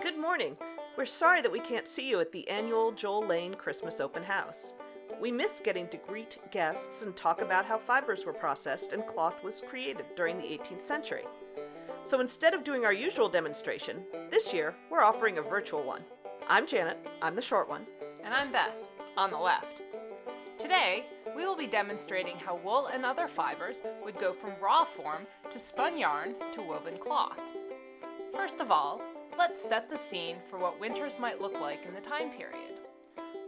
Good morning. We're sorry that we can't see you at the annual Joel Lane Christmas Open House. We miss getting to greet guests and talk about how fibers were processed and cloth was created during the 18th century. So instead of doing our usual demonstration, this year we're offering a virtual one. I'm Janet, I'm the short one. And I'm Beth, on the left. Today, we will be demonstrating how wool and other fibers would go from raw form to spun yarn to woven cloth. First of all, let's set the scene for what winters might look like in the time period.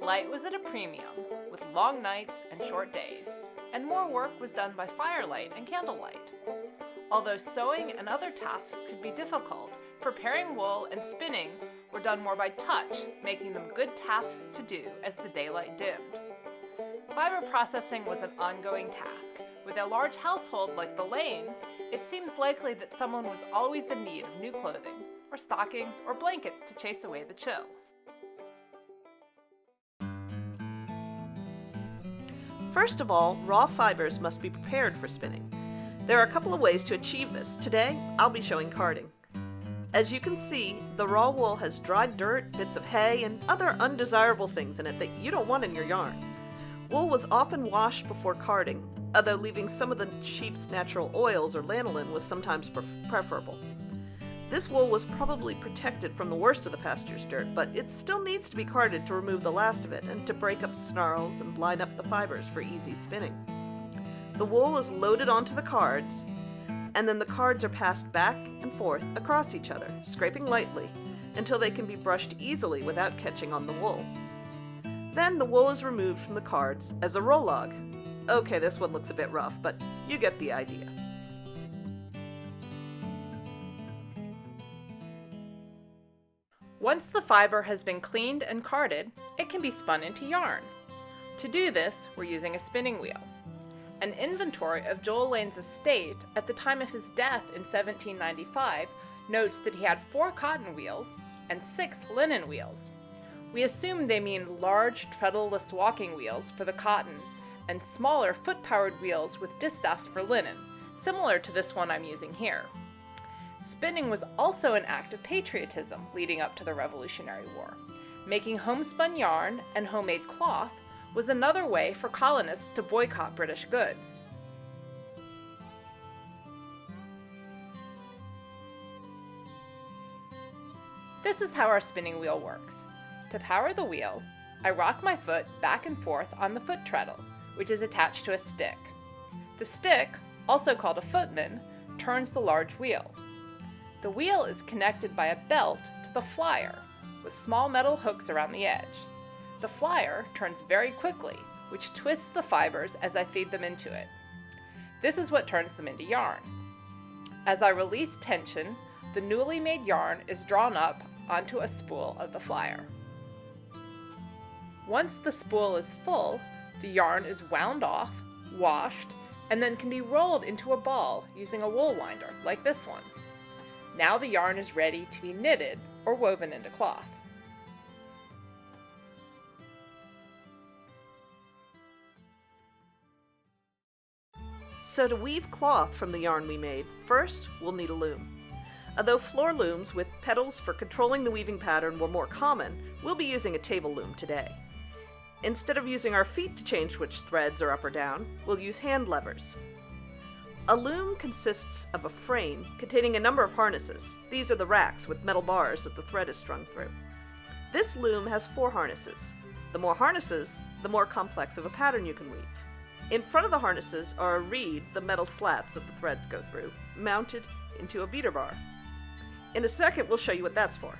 Light was at a premium, with long nights and short days, and more work was done by firelight and candlelight. Although sewing and other tasks could be difficult, preparing wool and spinning were done more by touch, making them good tasks to do as the daylight dimmed. Fiber processing was an ongoing task. With a large household like the Lanes, it seems likely that someone was always in need of new clothing, or stockings, or blankets to chase away the chill. First of all, raw fibers must be prepared for spinning. There are a couple of ways to achieve this. Today, I'll be showing carding. As you can see, the raw wool has dried dirt, bits of hay, and other undesirable things in it that you don't want in your yarn. Wool was often washed before carding, although leaving some of the sheep's natural oils or lanolin was sometimes preferable. This wool was probably protected from the worst of the pasture's dirt, but it still needs to be carded to remove the last of it and to break up snarls and line up the fibers for easy spinning. The wool is loaded onto the cards, and then the cards are passed back and forth across each other, scraping lightly, until they can be brushed easily without catching on the wool. Then the wool is removed from the cards as a roll log. Okay, this one looks a bit rough, but you get the idea. Once the fiber has been cleaned and carded, it can be spun into yarn. To do this, we're using a spinning wheel. An inventory of Joel Lane's estate at the time of his death in 1795 notes that he had 4 cotton wheels and 6 linen wheels. We assume they mean large treadle-less walking wheels for the cotton and smaller foot-powered wheels with distaffs for linen, similar to this one I'm using here. Spinning was also an act of patriotism leading up to the Revolutionary War. Making homespun yarn and homemade cloth was another way for colonists to boycott British goods. This is how our spinning wheel works. To power the wheel, I rock my foot back and forth on the foot treadle, which is attached to a stick. The stick, also called a footman, turns the large wheel. The wheel is connected by a belt to the flyer, with small metal hooks around the edge. The flyer turns very quickly, which twists the fibers as I feed them into it. This is what turns them into yarn. As I release tension, the newly made yarn is drawn up onto a spool of the flyer. Once the spool is full, the yarn is wound off, washed, and then can be rolled into a ball using a wool winder, like this one. Now the yarn is ready to be knitted or woven into cloth. So to weave cloth from the yarn we made, first we'll need a loom. Although floor looms with pedals for controlling the weaving pattern were more common, we'll be using a table loom today. Instead of using our feet to change which threads are up or down, we'll use hand levers. A loom consists of a frame containing a number of harnesses. These are the racks with metal bars that the thread is strung through. This loom has 4 harnesses. The more harnesses, the more complex of a pattern you can weave. In front of the harnesses are a reed, the metal slats that the threads go through, mounted into a beater bar. In a second, we'll show you what that's for.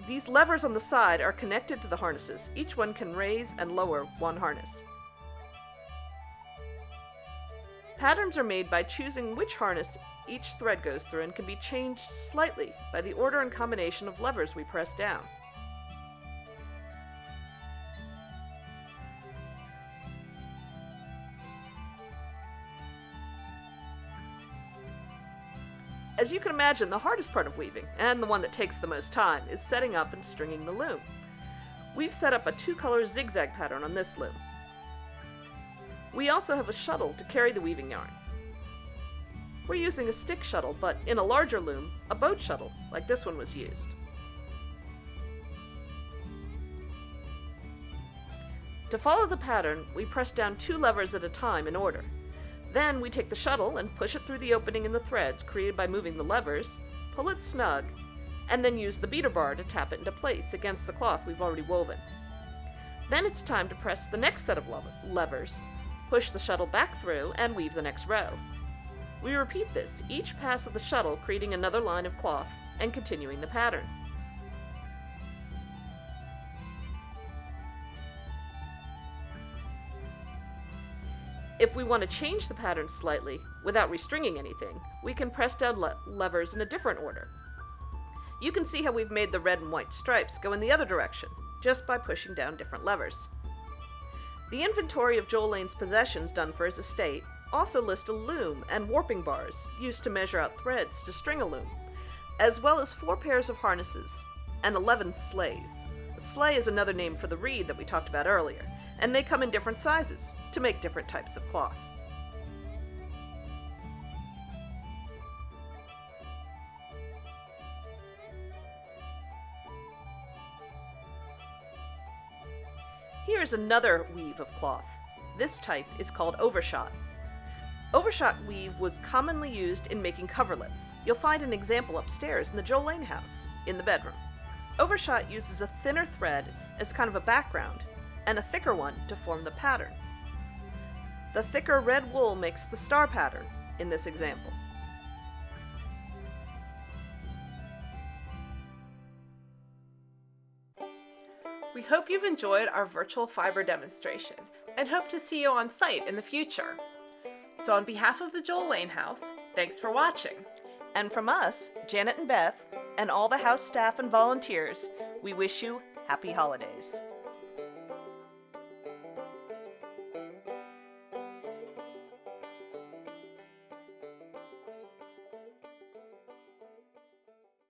These levers on the side are connected to the harnesses. Each one can raise and lower one harness. Patterns are made by choosing which harness each thread goes through and can be changed slightly by the order and combination of levers we press down. As you can imagine, the hardest part of weaving, and the one that takes the most time, is setting up and stringing the loom. We've set up a 2-color zigzag pattern on this loom. We also have a shuttle to carry the weaving yarn. We're using a stick shuttle, but in a larger loom, a boat shuttle, like this one was used. To follow the pattern, we press down 2 levers at a time in order. Then we take the shuttle and push it through the opening in the threads created by moving the levers, pull it snug, and then use the beater bar to tap it into place against the cloth we've already woven. Then it's time to press the next set of levers, push the shuttle back through, and weave the next row. We repeat this, each pass of the shuttle creating another line of cloth and continuing the pattern. If we want to change the pattern slightly, without restringing anything, we can press down levers in a different order. You can see how we've made the red and white stripes go in the other direction, just by pushing down different levers. The inventory of Joel Lane's possessions done for his estate also lists a loom and warping bars used to measure out threads to string a loom, as well as 4 pairs of harnesses and 11 sleighs. A sleigh is another name for the reed that we talked about earlier, and they come in different sizes to make different types of cloth. Here's another weave of cloth. This type is called overshot. Overshot weave was commonly used in making coverlets. You'll find an example upstairs in the Joel Lane house, in the bedroom. Overshot uses a thinner thread as kind of a background, and a thicker one to form the pattern. The thicker red wool makes the star pattern in this example. We hope you've enjoyed our virtual fiber demonstration and hope to see you on site in the future. So on behalf of the Joel Lane House, thanks for watching. And from us, Janet and Beth, and all the house staff and volunteers, we wish you happy holidays.